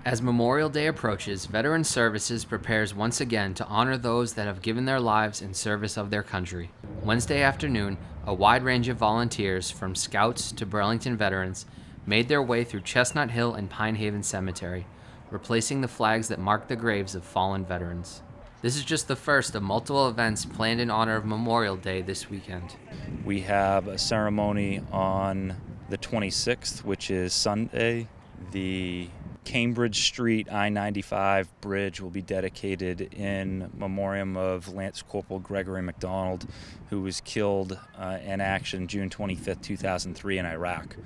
As Memorial Day approaches, Veterans Services prepares once again to honor those that have given their lives in service of their country. Wednesday afternoon, a wide range of volunteers, from Scouts to Burlington veterans, made their way through Chestnut Hill and Pine Haven Cemetery, replacing the flags that mark the graves of fallen veterans. This is just the first of multiple events planned in honor of Memorial Day this weekend. We have a ceremony on the 26th, which is Sunday. The Cambridge Street I-95 bridge will be dedicated in memoriam of Lance Corporal Gregory McDonald, who was killed in action June 25th, 2003 in Iraq.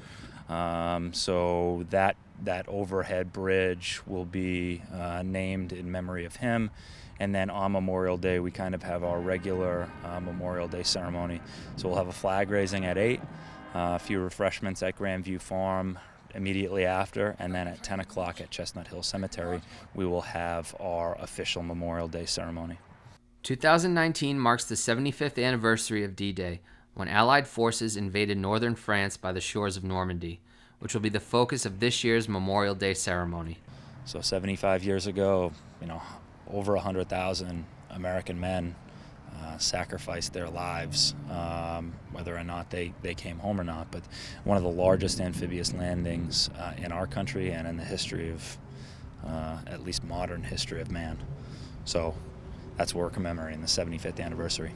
So that overhead bridge will be named in memory of him. And then on Memorial Day, we kind of have our regular Memorial Day ceremony. So we'll have a flag raising at 8, a few refreshments at Grandview Farm immediately after, and then at 10 o'clock at Chestnut Hill Cemetery, we will have our official Memorial Day ceremony. 2019 marks the 75th anniversary of D-Day, when Allied forces invaded northern France by the shores of Normandy, which will be the focus of this year's Memorial Day ceremony. So 75 years ago, over 100,000 American men sacrificed their lives, whether or not they came home or not. But one of the largest amphibious landings in our country and in the history of, at least modern history of man. So that's what we're commemorating, the 75th anniversary.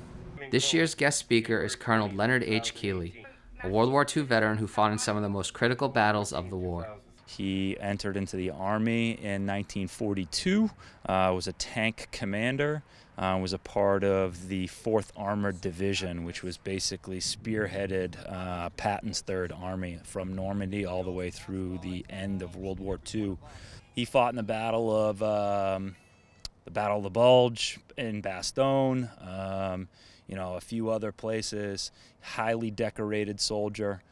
This year's guest speaker is Colonel Leonard H. Keeley, a World War II veteran who fought in some of the most critical battles of the war. He entered into the Army in 1942, was a tank commander, was a part of the 4th Armored Division, which was basically spearheaded Patton's Third Army from Normandy all the way through the end of World War II. He fought in the Battle of the Bulge in Bastogne, a few other places. Highly decorated soldier.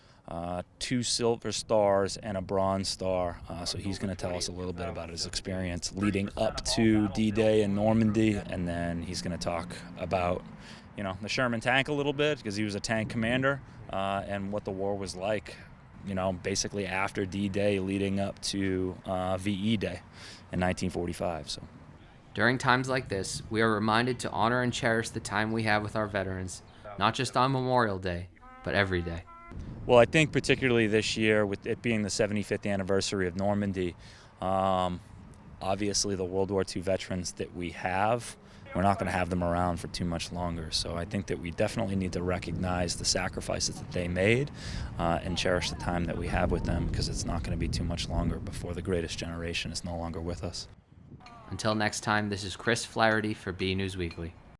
2 silver stars and a bronze star. So he's going to tell us a little bit about his experience leading up to D-Day in Normandy, and then he's going to talk about, the Sherman tank a little bit, because he was a tank commander, and what the war was like, basically after D-Day leading up to VE Day in 1945. So during times like this, we are reminded to honor and cherish the time we have with our veterans, not just on Memorial Day, but every day. Well, I think particularly this year, with it being the 75th anniversary of Normandy, obviously the World War II veterans that we have, we're not going to have them around for too much longer. So I think that we definitely need to recognize the sacrifices that they made and cherish the time that we have with them, because it's not going to be too much longer before the greatest generation is no longer with us. Until next time, this is Chris Flaherty for BNEWS Weekly.